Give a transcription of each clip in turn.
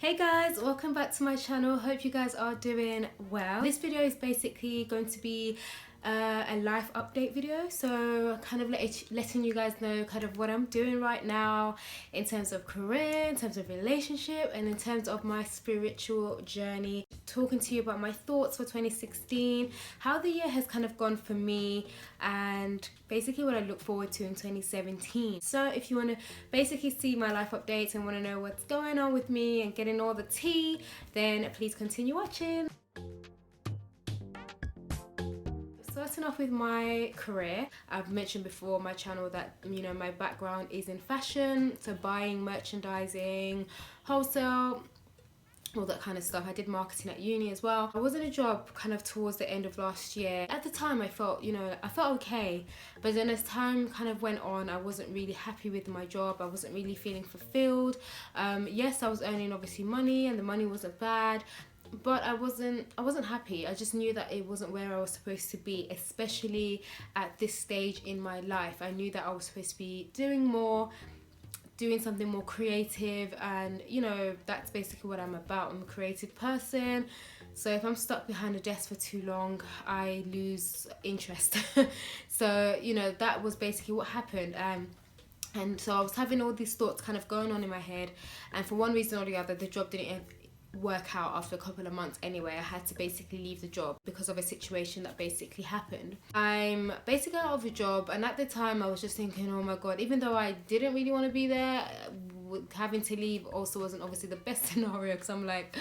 Hey guys, welcome back to my channel. Hope you guys are doing well. This video is basically going to be a life update video, so kind of letting you guys know kind of what I'm doing right now in terms of career, in terms of relationship, and in terms of my spiritual journey. Talking to you about my thoughts for 2016, how the year has kind of gone for me, and basically what I look forward to in 2017. So if you want to basically see my life updates and want to know what's going on with me and getting all the tea, then please continue watching. Starting off with my career, I've mentioned before on my channel that, you know, my background is in fashion, so buying, merchandising, wholesale, all that kind of stuff. I did marketing at uni as well. I was in a job kind of towards the end of last year. At the time I felt, I felt okay, but then as time kind of went on, I wasn't really happy with my job. I wasn't really feeling fulfilled. Yes, I was earning obviously money and the money wasn't bad, but I wasn't happy. I just knew that it wasn't where I was supposed to be, especially at this stage in my life. I knew that I was supposed to be doing more, doing something more creative, and that's basically what I'm about. I'm a creative person, so if I'm stuck behind a desk for too long, I lose interest. So that was basically what happened. And so I was having all these thoughts kind of going on in my head, and for one reason or the other, the job didn't work out. After a couple of months anyway, I had to basically leave the job because of a situation that basically happened. I'm basically out of a job, and at the time I was just thinking, oh my god, even though I didn't really want to be there, having to leave also wasn't obviously the best scenario, because I'm like,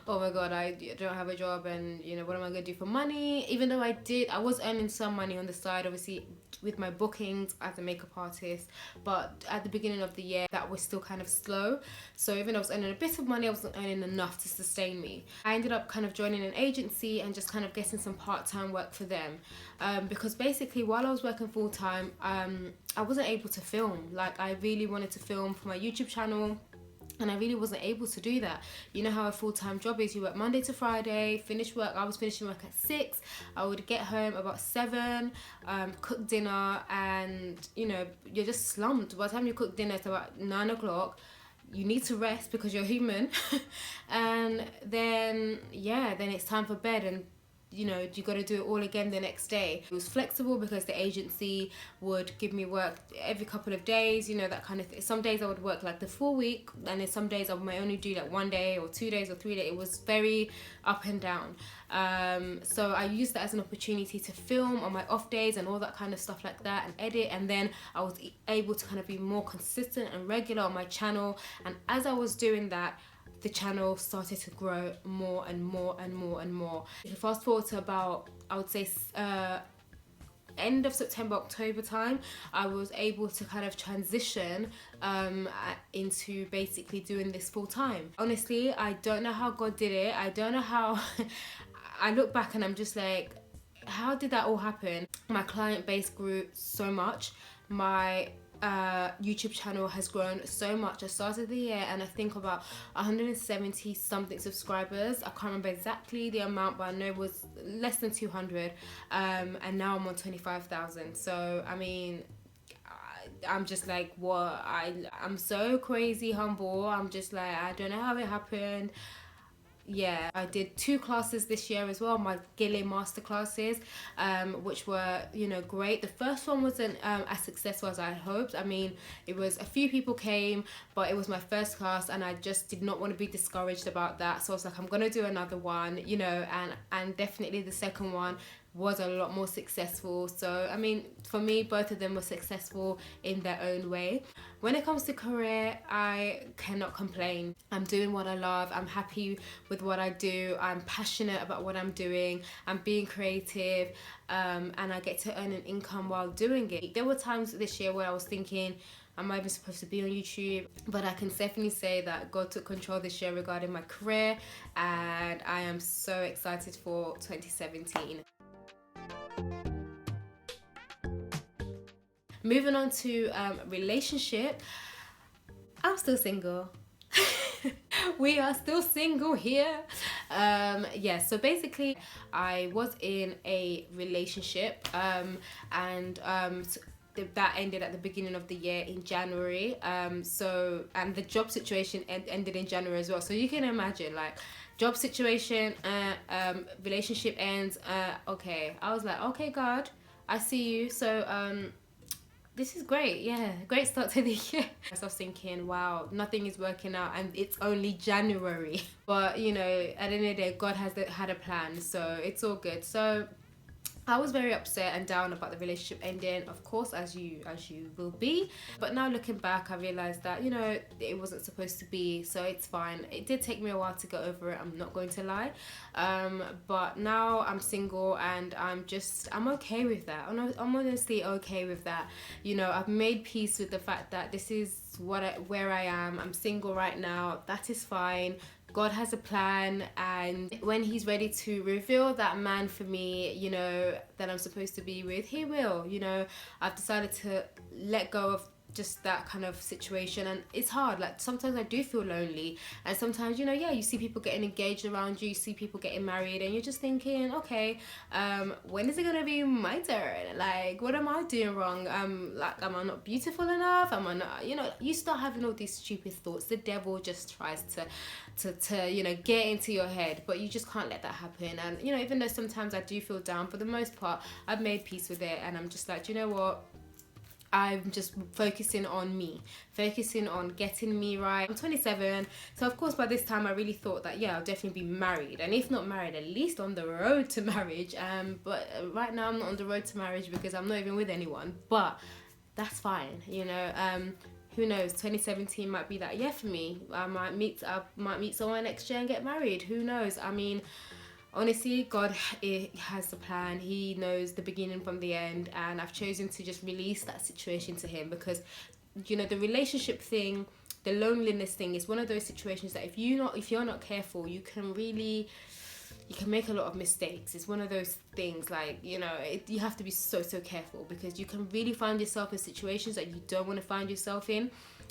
oh my god, I don't have a job, and what am I gonna do for money? Even though I was earning some money on the side, obviously with my bookings as a makeup artist, but at the beginning of the year that was still kind of slow. So even though I was earning a bit of money, I wasn't earning enough to sustain me. I ended up kind of joining an agency and just kind of getting some part-time work for them, because basically while I was working full-time, I wasn't able to film. Like, I really wanted to film for my YouTube channel, and I really wasn't able to do that. You know how a full-time job is. You work Monday to Friday, finish work. I was finishing work at 6. I would get home about 7, cook dinner, and you're just slumped. By the time you cook dinner, it's about 9 o'clock. You need to rest because you're human. And then it's time for bed, and you got to do it all again the next day. It was flexible because the agency would give me work every couple of days, that kind of thing. Some days I would work like the full week, and then some days I might only do like 1 day or 2 days or 3 days. It was very up and down. So I used that as an opportunity to film on my off days and all that kind of stuff like that, and edit, and then I was able to kind of be more consistent and regular on my channel. And as I was doing that, the channel started to grow more and more and more and more. If you fast forward to about, I would say, end of September, October time, I was able to kind of transition into basically doing this full time. Honestly, I don't know how God did it. I don't know how. I look back and I'm just like, how did that all happen? My client base grew so much. My YouTube channel has grown so much. I started the year and I think about 170 something subscribers. I can't remember exactly the amount, but I know it was less than 200, and now I'm on 25,000. So I mean, I'm just like, what? I'm so crazy humble. I'm just like, I don't know how it happened. Yeah, I did 2 classes this year as well, my Gilly master classes, which were great. The first one wasn't as successful as I hoped. I mean, it was a few people came, but it was my first class, and I just did not want to be discouraged about that. So I was like, I'm gonna do another one, and definitely the second one was a lot more successful. So I mean, for me, both of them were successful in their own way. When it comes to career, I cannot complain. I'm doing what I love. I'm happy with what I do. I'm passionate about what I'm doing. I'm being creative, and I get to earn an income while doing it. There were times this year where I was thinking, am I even supposed to be on YouTube? But I can definitely say that God took control this year regarding my career, and I am so excited for 2017. Moving on to relationship, I'm still single. We are still single here. So basically I was in a relationship, and that ended at the beginning of the year in January. So, and the job situation ended in January as well. So you can imagine, like, job situation, relationship ends. Okay, I was like, okay, God, I see you. So this is great. Yeah, great start to the year. So I was thinking, wow, nothing is working out and it's only January. But, you know, at the end of the day, God has had a plan, so it's all good. So I was very upset and down about the relationship ending, of course, as you will be. But now looking back, I realised that, you know, it wasn't supposed to be, so it's fine. It did take me a while to get over it, I'm not going to lie. But now I'm single and I'm okay with that. I'm honestly okay with that. You know, I've made peace with the fact that this is where I am. I'm single right now. That is fine. God has a plan, and when he's ready to reveal that man for me, you know, that I'm supposed to be with, he will. You know, I've decided to let go of just that kind of situation, and it's hard. Like, sometimes I do feel lonely, and sometimes, you know, yeah, you see people getting engaged around you see people getting married, and you're just thinking, okay, when is it gonna be my turn? Like, what am I doing wrong? Like, am I not beautiful enough? Am I not, you know, you start having all these stupid thoughts. The devil just tries to you know, get into your head, but you just can't let that happen. And, you know, even though sometimes I do feel down, for the most part I've made peace with it, and I'm just like, you know what, I'm just focusing on me, focusing on getting me right. I'm 27, so of course by this time I really thought that, yeah, I'll definitely be married, and if not married, at least on the road to marriage. But right now I'm not on the road to marriage because I'm not even with anyone, but that's fine, you know. Who knows, 2017 might be that year for me. I might meet someone next year and get married. Who knows? I mean, honestly, God has a plan. He knows the beginning from the end, and I've chosen to just release that situation to him, because, you know, the relationship thing, the loneliness thing, is one of those situations that if you're not careful, you can make a lot of mistakes. It's one of those things, like, you know, you have to be so careful, because you can really find yourself in situations that you don't want to find yourself in.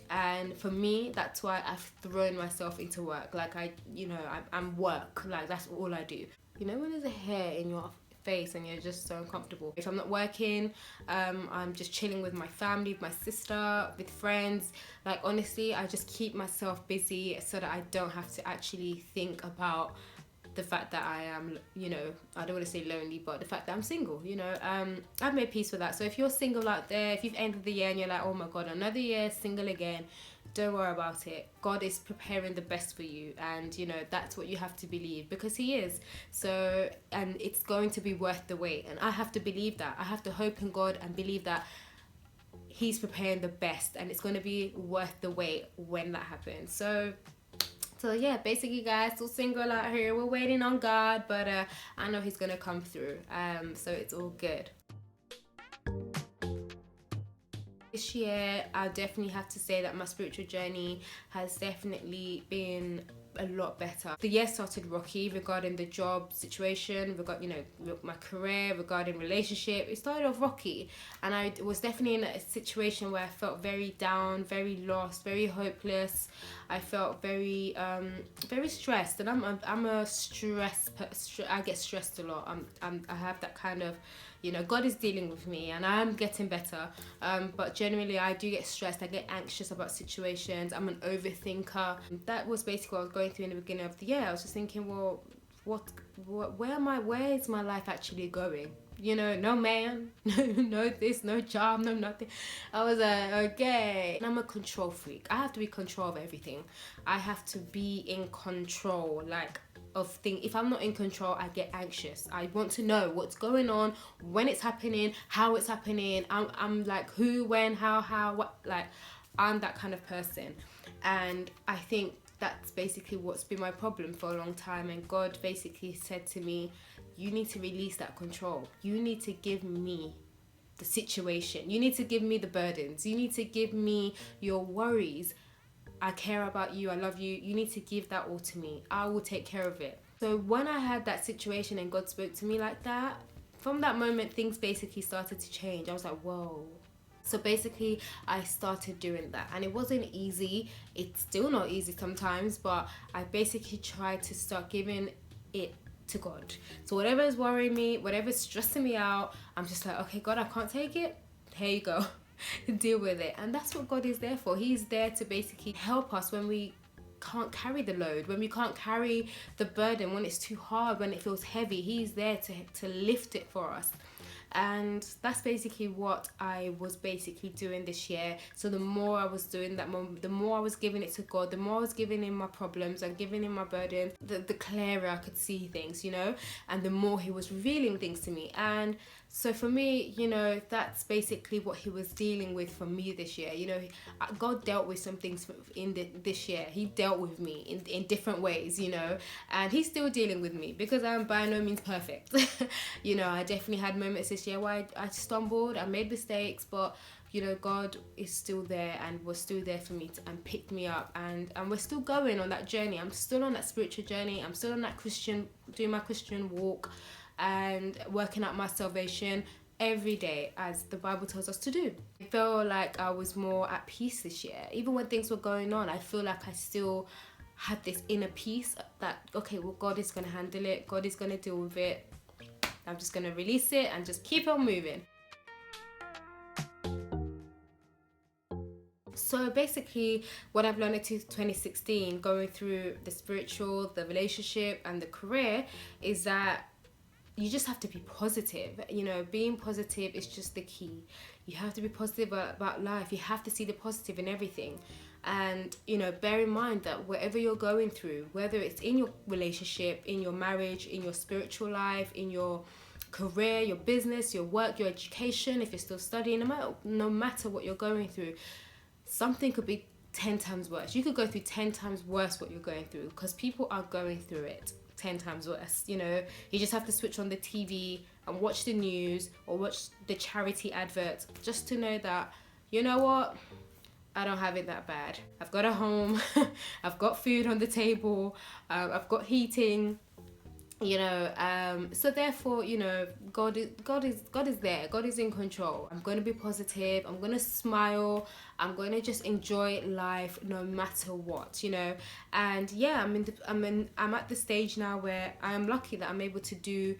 And for me, that's why I've thrown myself into work. Like, I'm work. Like, that's all I do. You know, when there's a hair in your face and you're just so uncomfortable. If I'm not working, I'm just chilling with my family, with my sister, with friends. Like, honestly, I just keep myself busy so that I don't have to actually think about the fact that I am, you know, I don't want to say lonely, but the fact that I'm single, you know. I've made peace with that. So if you're single out there, if you've ended the year and you're like, oh my God, another year single again, don't worry about it. God is preparing the best for you, and, you know, that's what you have to believe, because he is. So, and it's going to be worth the wait, and I have to believe that. I have to hope in God and believe that he's preparing the best, and it's going to be worth the wait when that happens. So yeah, basically, guys, still single out here. We're waiting on God, but I know he's gonna come through. So it's all good. This year, I definitely have to say that my spiritual journey has definitely been a lot better. The year started rocky regarding the job situation, regarding, you know, my career, regarding relationship. It started off rocky, and I was definitely in a situation where I felt very down, very lost, very hopeless. I felt very stressed, and I'm a I get stressed a lot. I have that kind of, you know, God is dealing with me and I'm getting better, but generally I do get stressed. I get anxious about situations. I'm an overthinker. That was basically what I was going through in the beginning of the year. I was just thinking, well, where is my life actually going? You know, no man, no this, no job, no nothing. I was like, okay. And I'm a control freak. I have to be in control of everything. I have to be in control, like, of things. If I'm not in control, I get anxious. I want to know what's going on, when it's happening, how it's happening. I'm like, who, when, how, what. Like, I'm that kind of person, and I think that's basically what's been my problem for a long time. And God basically said to me, you need to release that control. You need to give me the situation. You need to give me the burdens. You need to give me your worries. I care about you. I love you. You need to give that all to me. I will take care of it. So when I had that situation and God spoke to me like that, from that moment, things basically started to change. I was like, whoa. So basically, I started doing that, and it wasn't easy. It's still not easy sometimes, but I basically tried to start giving it to God. So whatever is worrying me, whatever's stressing me out, I'm just like, okay, God, I can't take it. here you go. Deal with it. And that's what God is there for. He's there to basically help us when we can't carry the load, when we can't carry the burden, when it's too hard, when it feels heavy. He's there to lift it for us. And that's basically what I was basically doing this year. So the more I was doing that, the more I was giving it to God, the more I was giving him my problems and giving him my burden, the clearer I could see things, you know, and the more he was revealing things to me. And so for me, you know, that's basically what he was dealing with for me this year. You know, God dealt with some things this year. He dealt with me in different ways, you know, and he's still dealing with me because I'm by no means perfect. You know, I definitely had moments this year where I stumbled, I made mistakes, but you know, God is still there and was still there for me and picked me up, and we're still going on that journey. I'm still on that spiritual journey. I'm still on that doing my Christian walk and working out my salvation every day as the Bible tells us to do. I feel like I was more at peace this year. Even when things were going on, I feel like I still had this inner peace that, okay, well, God is going to handle it. God is going to deal with it. I'm just going to release it and just keep on moving. So basically, what I've learned in 2016, going through the spiritual, the relationship, and the career, is that you just have to be positive. You know, being positive is just the key. You have to be positive about life. You have to see the positive in everything. And, you know, bear in mind that whatever you're going through, whether it's in your relationship, in your marriage, in your spiritual life, in your career, your business, your work, your education, if you're still studying, no matter what you're going through, something could be 10 times worse. You could go through 10 times worse what you're going through, because people are going through it 10 times worse. You know, you just have to switch on the TV and watch the news or watch the charity adverts just to know that, you know what, I don't have it that bad. I've got a home, I've got food on the table, I've got heating, you know, so therefore, you know, God is there. God is in control. I'm going to be positive. I'm going to smile. I'm going to just enjoy life no matter what, you know. And yeah, I'm at the stage now where I'm lucky that I'm able to do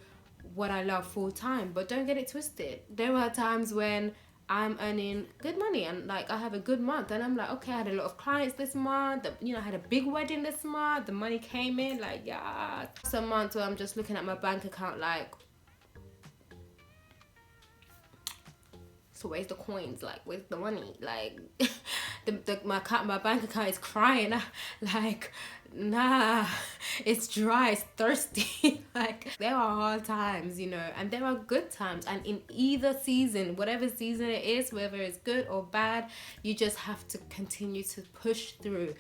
what I love full time. But don't get it twisted. There are times when I'm earning good money and like I have a good month and I'm like, okay, I had a lot of clients this month, you know, I had a big wedding this month, the money came in, like, yeah. Some months where I'm just looking at my bank account like, so where's the coins? Like, where's the money? Like, my bank account is crying. Like, nah, it's dry, it's thirsty. Like, there are hard times, you know, and there are good times. And in either season, whatever season it is, whether it's good or bad, you just have to continue to push through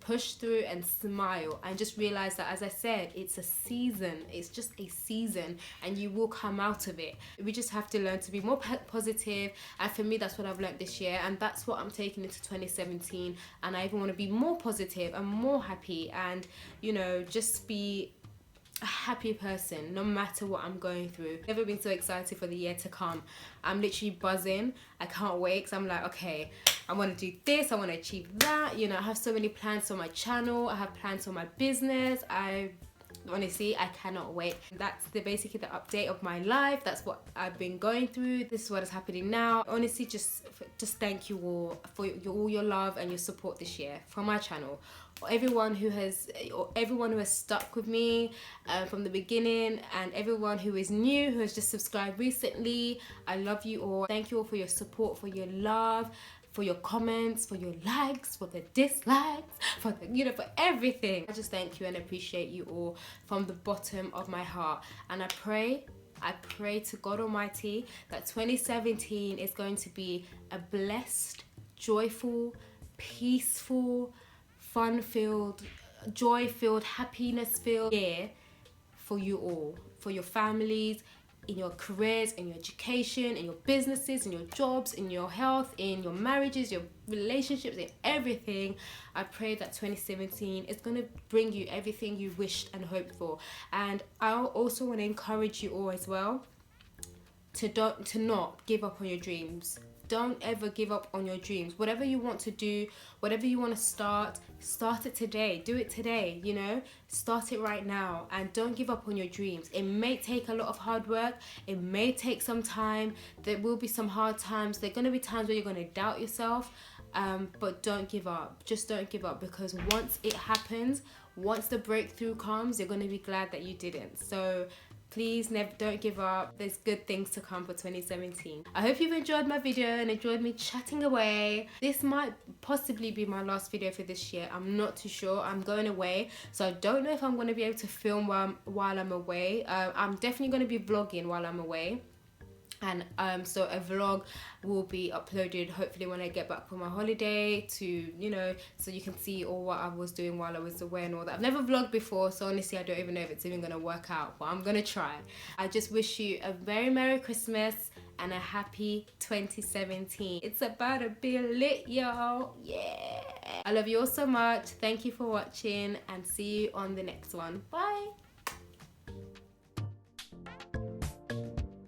and smile and just realize that, as I said, it's a season. It's just a season and you will come out of it. We just have to learn to be more positive, and for me that's what I've learned this year, and that's what I'm taking into 2017. And I even want to be more positive and more happy and, you know, just be a happy person no matter what I'm going through. Never been so excited for the year to come. I'm literally buzzing. I can't wait because I'm like, okay, I want to do this, I want to achieve that, you know. I have so many plans for my channel, I have plans for my business. Honestly, I cannot wait. That's basically the update of my life. That's what I've been going through. This is what is happening now. Honestly, just thank you all for all your love and your support this year for my channel. Everyone who has stuck with me from the beginning, and everyone who is new, who has just subscribed recently. I love you all. Thank you all for your support, for your love, for your comments, for your likes, for the dislikes, for the, you know, for everything. I just thank you and appreciate you all from the bottom of my heart. And I pray to God Almighty that 2017 is going to be a blessed, joyful, peaceful, fun-filled, joy-filled, happiness-filled year for you all, for your families, in your careers, in your education, in your businesses, in your jobs, in your health, in your marriages, your relationships, in everything. I pray that 2017 is going to bring you everything you wished and hoped for. And I also want to encourage you all as well to not give up on your dreams. don't ever give up on your dreams. Whatever you want to do, whatever you want to start it today. Do it today, you know, start it right now, and don't give up on your dreams. It may take a lot of hard work, it may take some time, there will be some hard times, there are going to be times where you're going to doubt yourself, but don't give up. Just don't give up, because once it happens, once the breakthrough comes, you're going to be glad that you didn't. So please don't give up. There's good things to come for 2017. I hope you've enjoyed my video and enjoyed me chatting away. This might possibly be my last video for this year. I'm not too sure. I'm going away, so I don't know if I'm going to be able to film while I'm away. I'm definitely going to be vlogging while I'm away. And so a vlog will be uploaded hopefully when I get back from my holiday, to, you know, so you can see all what I was doing while I was away and all that. I've never vlogged before, so honestly I don't even know if it's even gonna work out, but I'm gonna try. I just wish you a very Merry Christmas and a happy 2017. It's about to be lit, y'all. Yeah, I love you all so much. Thank you for watching, and see you on the next one. Bye.